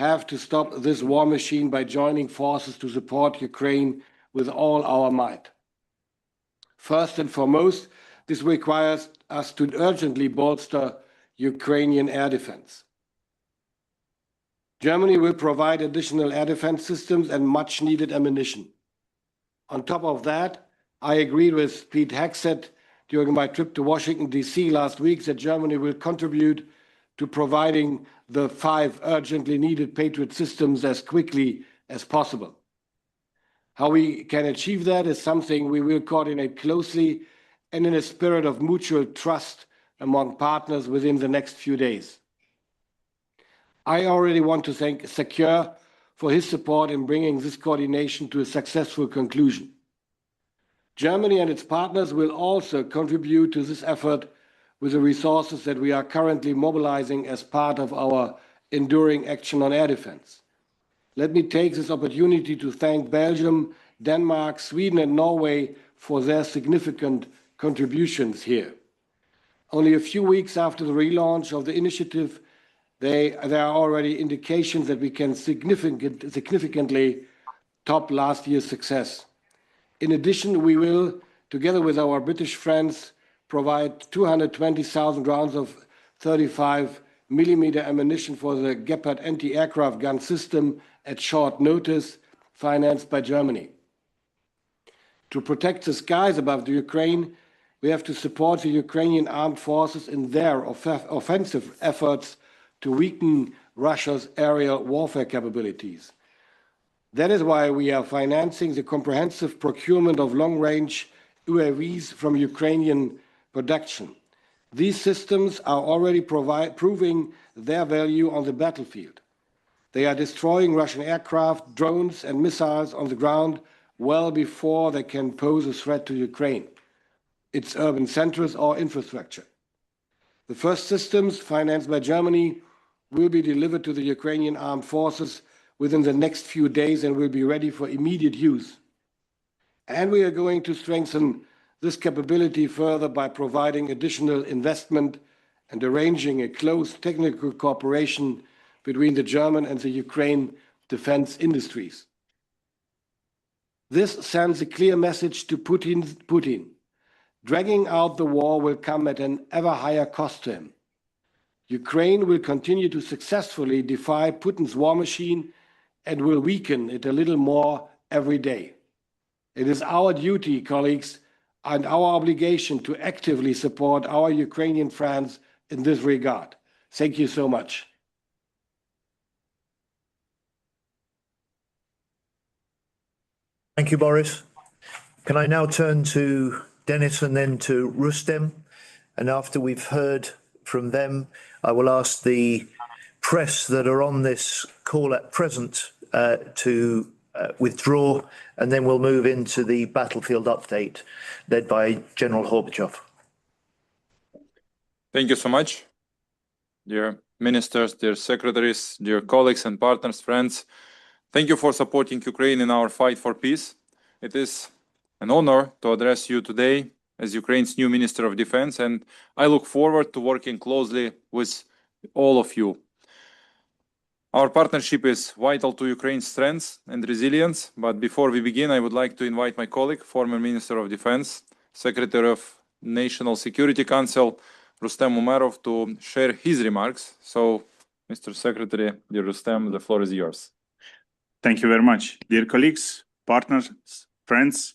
have to stop this war machine by joining forces to support Ukraine with all our might. First and foremost, this requires us to urgently bolster Ukrainian air defense. Germany will provide additional air defense systems and much-needed ammunition. On top of that, I agreed with Pete Hegseth during my trip to Washington, D.C. last week that Germany will contribute to providing the 5 urgently needed Patriot systems as quickly as possible. How we can achieve that is something we will coordinate closely and in a spirit of mutual trust among partners within the next few days. I already want to thank Secure for his support in bringing this coordination to a successful conclusion. Germany and its partners will also contribute to this effort with the resources that we are currently mobilizing as part of our enduring action on air defense. Let me take this opportunity to thank Belgium, Denmark, Sweden, and Norway for their significant contributions here. Only a few weeks after the relaunch of the initiative, there are already indications that we can significantly top last year's success. In addition, we will, together with our British friends, provide 220,000 rounds of 35mm ammunition for the Gepard anti-aircraft gun system at short notice, financed by Germany. To protect the skies above the Ukraine, we have to support the Ukrainian armed forces in their offensive efforts to weaken Russia's aerial warfare capabilities. That is why we are financing the comprehensive procurement of long-range UAVs from Ukrainian production. These systems are already proving their value on the battlefield. They are destroying Russian aircraft, drones, and missiles on the ground well before they can pose a threat to Ukraine, its urban centers, or infrastructure. The first systems, financed by Germany, will be delivered to the Ukrainian armed forces within the next few days and will be ready for immediate use. And we are going to strengthen this capability further by providing additional investment and arranging a close technical cooperation between the German and the Ukraine defense industries. This sends a clear message to Putin. Dragging out the war will come at an ever higher cost to him. Ukraine will continue to successfully defy Putin's war machine and will weaken it a little more every day. It is our duty, colleagues, and our obligation to actively support our Ukrainian friends in this regard. Thank you so much. Thank you, Boris. Can I now turn to Dennis and then to Rustem? And after we've heard from them, I will ask the press that are on this call at present to withdraw, and then we'll move into the battlefield update led by General Horbachev. Thank you so much, dear ministers, dear secretaries, dear colleagues and partners, friends. Thank you for supporting Ukraine in our fight for peace. It is an honor to address you today as Ukraine's new Minister of Defense, and I look forward to working closely with all of you. Our partnership is vital to Ukraine's strength and resilience, but before we begin, I would like to invite my colleague, former Minister of Defense, Secretary of National Security Council, Rustem Umerov, to share his remarks. So, Mr. Secretary, dear Rustem, the floor is yours. Thank you very much. Dear colleagues, partners, friends,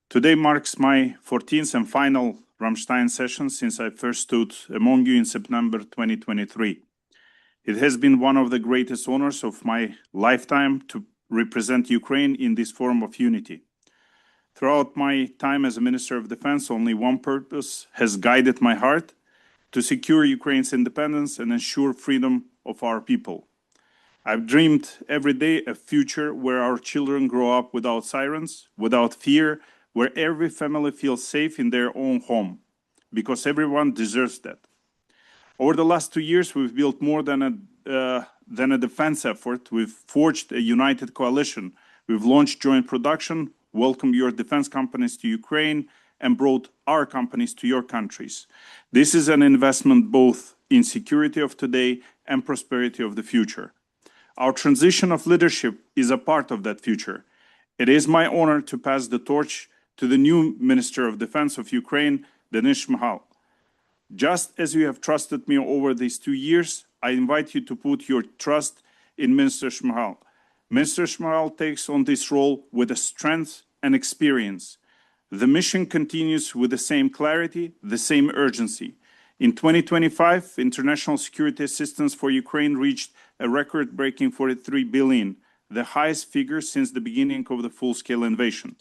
today marks my 14th and final Ramstein session since I first stood among you in September 2023. It has been one of the greatest honors of my lifetime to represent Ukraine in this forum of unity. Throughout my time as a Minister of Defense, only one purpose has guided my heart: to secure Ukraine's independence and ensure freedom of our people. I've dreamed every day a future where our children grow up without sirens, without fear, where every family feels safe in their own home, because everyone deserves that. Over the last 2 years, we've built more than a defense effort. We've forged a united coalition. We've launched joint production, welcomed your defense companies to Ukraine, and brought our companies to your countries. This is an investment both in security of today and prosperity of the future. Our transition of leadership is a part of that future. It is my honor to pass the torch to the new Minister of Defense of Ukraine, Denis Shmyhal. Just as you have trusted me over these 2 years, I invite you to put your trust in Minister Shmyhal. Minister Shmyhal takes on this role with the strength and experience. The mission continues with the same clarity, the same urgency. In 2025, international security assistance for Ukraine reached a record-breaking 43 billion, the highest figure since the beginning of the full-scale invasion.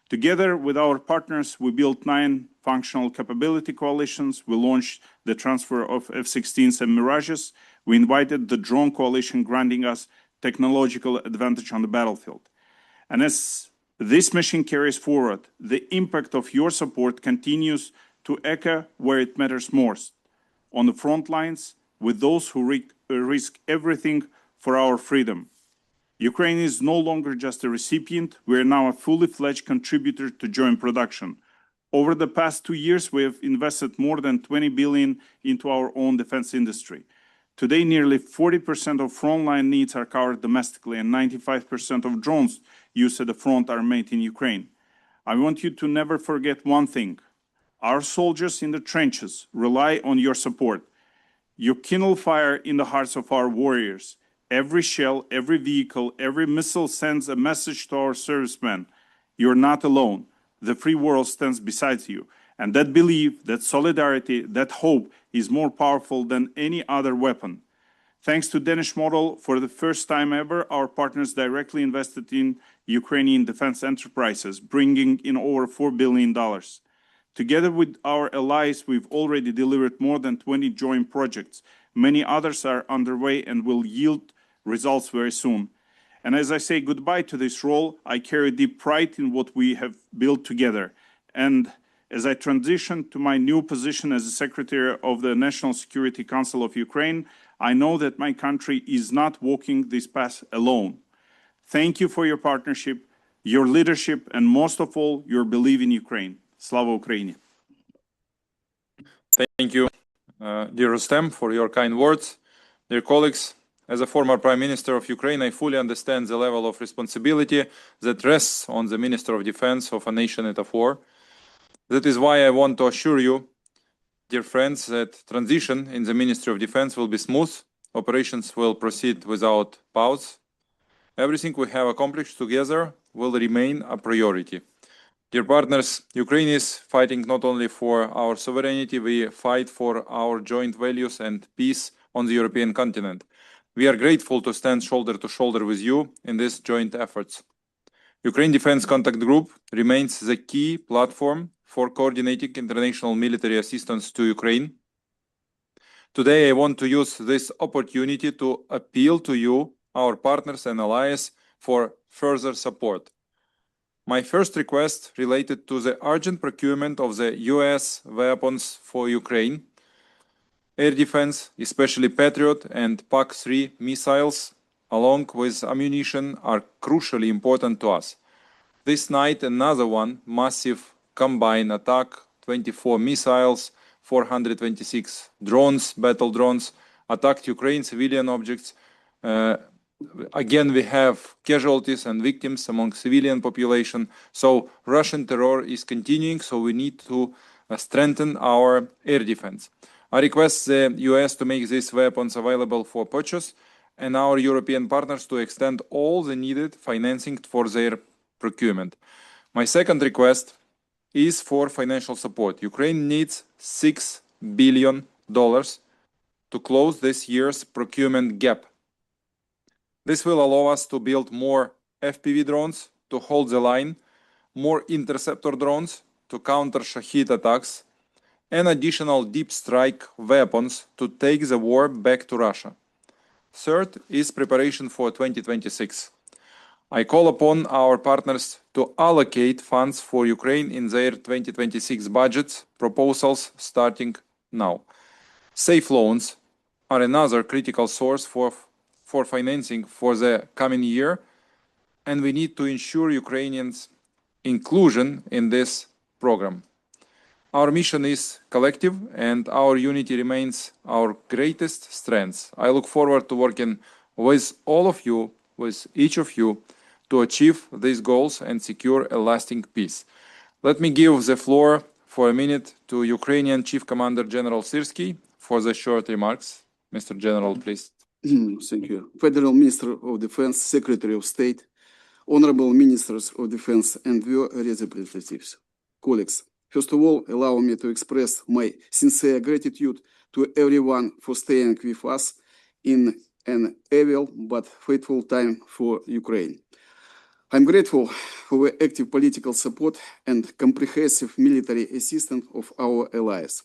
Together with our partners, we built 9 functional capability coalitions. We launched the transfer of F-16s and Mirages. We invited the drone coalition, granting us technological advantage on the battlefield. And as this mission carries forward, the impact of your support continues to echo where it matters most, on the front lines with those who risk everything for our freedom. Ukraine is no longer just a recipient, we are now a fully fledged contributor to joint production. Over the past 2 years, we have invested more than 20 billion into our own defense industry. Today, nearly 40% of frontline needs are covered domestically, and 95% of drones used at the front are made in Ukraine. I want you to never forget one thing. Our soldiers in the trenches rely on your support. You kindle fire in the hearts of our warriors. Every shell, every vehicle, every missile sends a message to our servicemen. You're not alone. The free world stands beside you. And that belief, that solidarity, that hope is more powerful than any other weapon. Thanks to Danish model, for the first time ever, our partners directly invested in Ukrainian defense enterprises, bringing in over $4 billion. Together with our allies, we've already delivered more than 20 joint projects. Many others are underway and will yield results very soon. And as I say goodbye to this role, I carry deep pride in what we have built together. And as I transition to my new position as the Secretary of the National Security Council of Ukraine, I know that my country is not walking this path alone. Thank you for your partnership, your leadership, and most of all, your belief in Ukraine. Slava Ukraini. Thank you, dear Rustem, for your kind words. Dear colleagues, as a former Prime Minister of Ukraine, I fully understand the level of responsibility that rests on the Minister of Defense of a nation at war. That is why I want to assure you, dear friends, that transition in the Ministry of Defense will be smooth. Operations will proceed without pause. Everything we have accomplished together will remain a priority. Dear partners, Ukraine is fighting not only for our sovereignty, we fight for our joint values and peace on the European continent. We are grateful to stand shoulder to shoulder with you in these joint efforts. Ukraine Defense Contact Group remains the key platform for coordinating international military assistance to Ukraine. Today, I want to use this opportunity to appeal to you, our partners and allies, for further support. My first request related to the urgent procurement of the US weapons for Ukraine. Air defense, especially Patriot and PAC-3 missiles, along with ammunition, are crucially important to us. This night, another one, massive combined attack, 24 missiles, 426 drones, battle drones, attacked Ukraine civilian objects. Again, we have casualties and victims among civilian population. So Russian terror is continuing, so we need to strengthen our air defense. I request the US to make these weapons available for purchase and our European partners to extend all the needed financing for their procurement. My second request is for financial support. Ukraine needs $6 billion to close this year's procurement gap. This will allow us to build more FPV drones to hold the line, more interceptor drones to counter Shahid attacks, and additional deep strike weapons to take the war back to Russia. Third is preparation for 2026. I call upon our partners to allocate funds for Ukraine in their 2026 budgets proposals starting now. Safe loans are another critical source for financing for the coming year, and we need to ensure Ukrainians' inclusion in this program. Our mission is collective, and our unity remains our greatest strength. I look forward to working with all of you, with each of you, to achieve these goals and secure a lasting peace. Let me give the floor for a minute to Ukrainian Chief Commander General Syrskyi for the short remarks. Mr. General, please. Thank you. Federal Minister of Defense, Secretary of State, Honorable Ministers of Defense and your representatives, colleagues. First of all, allow me to express my sincere gratitude to everyone for staying with us in an evil but faithful time for Ukraine. I'm grateful for the active political support and comprehensive military assistance of our allies.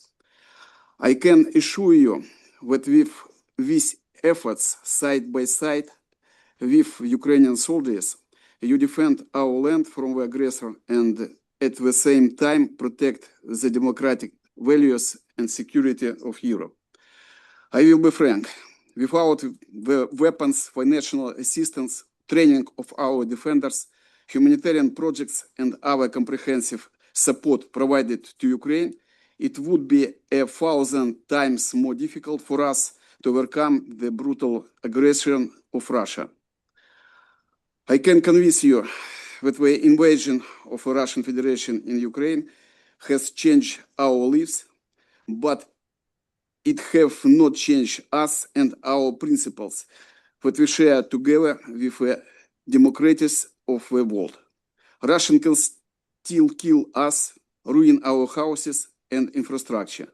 I can assure you that with these efforts side by side with Ukrainian soldiers, you defend our land from the aggressor and at the same time protect the democratic values and security of Europe. I will be frank, without the weapons, financial assistance, training of our defenders, humanitarian projects and other comprehensive support provided to Ukraine, it would be 1,000 times more difficult for us to overcome the brutal aggression of Russia. I can convince you that the invasion of the Russian Federation in Ukraine has changed our lives, but it has not changed us and our principles that we share together with the democracies of the world. Russians can still kill us, ruin our houses and infrastructure,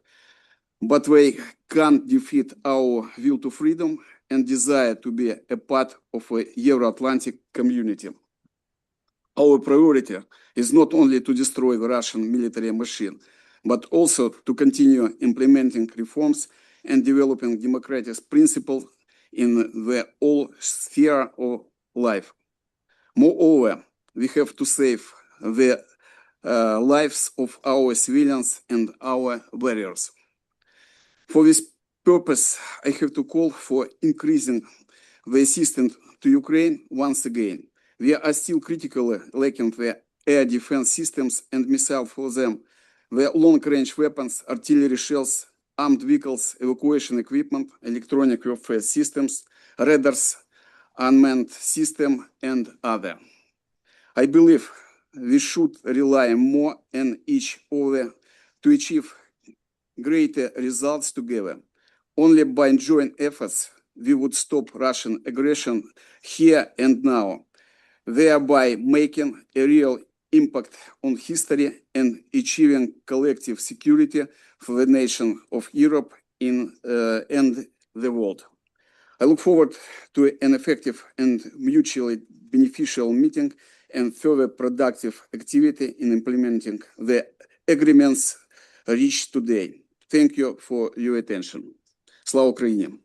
but they can't defeat our will to freedom and desire to be a part of a Euro-Atlantic community. Our priority is not only to destroy the Russian military machine, but also to continue implementing reforms and developing democratic principles in the whole sphere of life. Moreover, we have to save the lives of our civilians and our warriors. For this purpose, I have to call for increasing the assistance to Ukraine once again. We are still critically lacking the air defense systems and missiles for them, the long-range weapons, artillery shells, armed vehicles, evacuation equipment, electronic warfare systems, radars, unmanned systems, and other. I believe we should rely more on each other to achieve greater results together. Only by joint efforts we would stop Russian aggression here and now, thereby making a real impact on history and achieving collective security for the nation of Europe and the world. I look forward to an effective and mutually beneficial meeting and further productive activity in implementing the agreements reached today. Thank you for your attention. Slava Ukraini.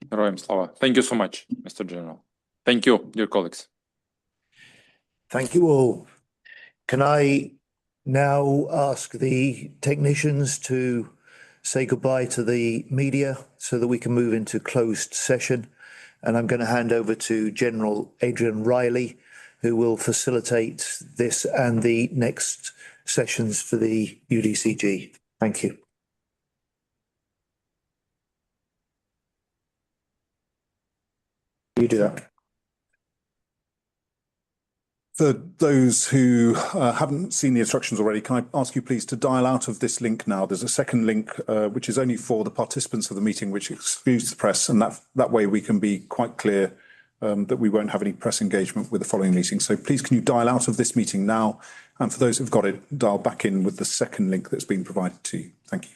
Героям слава. Thank you so much, Mr. General. Thank you, dear colleagues. Thank you all. Can I now ask the technicians to say goodbye to the media so that we can move into closed session? And I'm going to hand over to General Adrian Riley, who will facilitate this and the next sessions for the UDCG. Thank you. You do that. For those who haven't seen the instructions already, can I ask you please to dial out of this link now? There's a second link which is only for the participants of the meeting, which excludes the press, and that way we can be quite clear that we won't have any press engagement with the following meeting. So please can you dial out of this meeting now, and for those who've got it, dial back in with the second link that's been provided to you. Thank you.